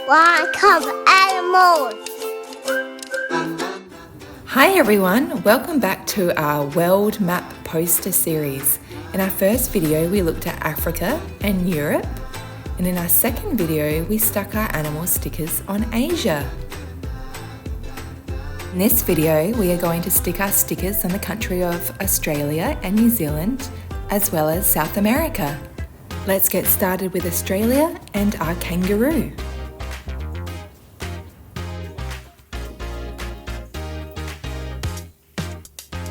Welcome animals. Hi everyone, welcome back to our world map poster series. In our first video we looked at Africa and Europe, and in our second video we stuck our animal stickers on Asia. In this video we are going to stick our stickers on the country of Australia and New Zealand, as well as South America. Let's get started with Australia and our kangaroo.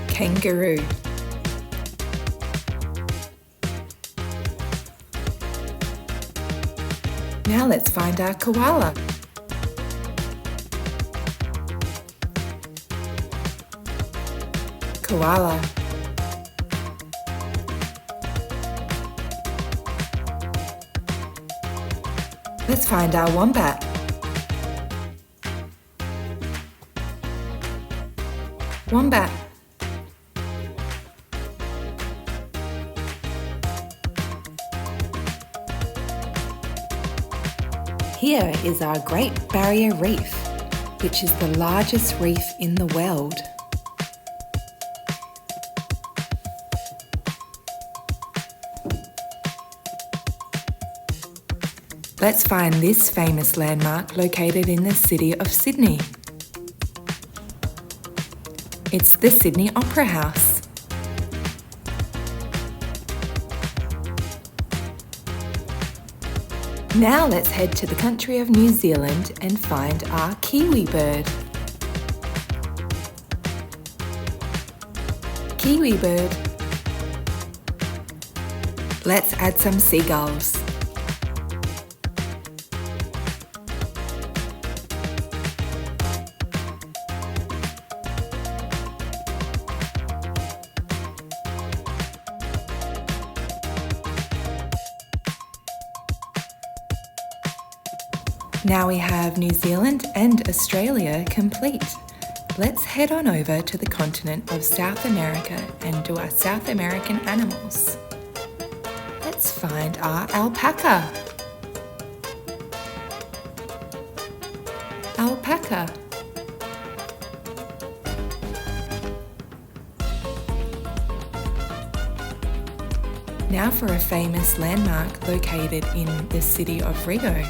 Kangaroo. Now let's find our koala. Koala. Let's find our wombat. Wombat. Here is our Great Barrier Reef, which is the largest reef in the world. Let's find this famous landmark located in the city of Sydney. It's the Sydney Opera House. Now let's head to the country of New Zealand and find our kiwi bird. Kiwi bird. Let's add some seagulls. Now we have New Zealand and Australia complete. Let's head on over to the continent of South America and do our South American animals. Let's find our alpaca. Alpaca. Now for a famous landmark located in the city of Rio.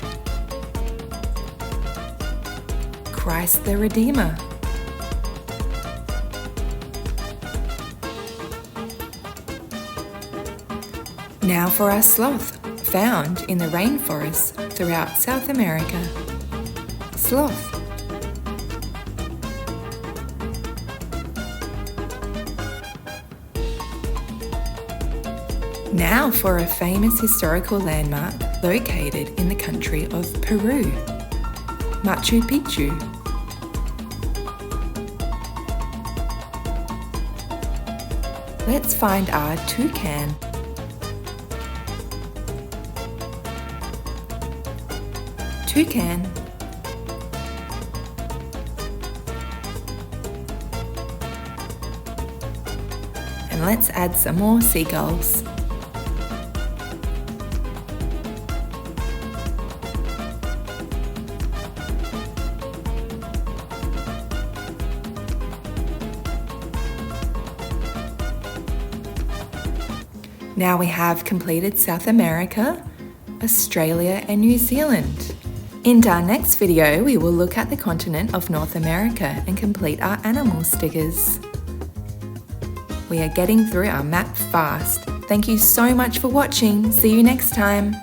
Christ the Redeemer. Now for our sloth, found in the rainforest throughout South America. Sloth. Now for a famous historical landmark located in the country of Peru. Machu Picchu. Let's find our toucan. Toucan. And let's add some more seagulls. Now we have completed South America, Australia and New Zealand. In our next video, we will look at the continent of North America and complete our animal stickers. We are getting through our map fast. Thank you so much for watching. See you next time.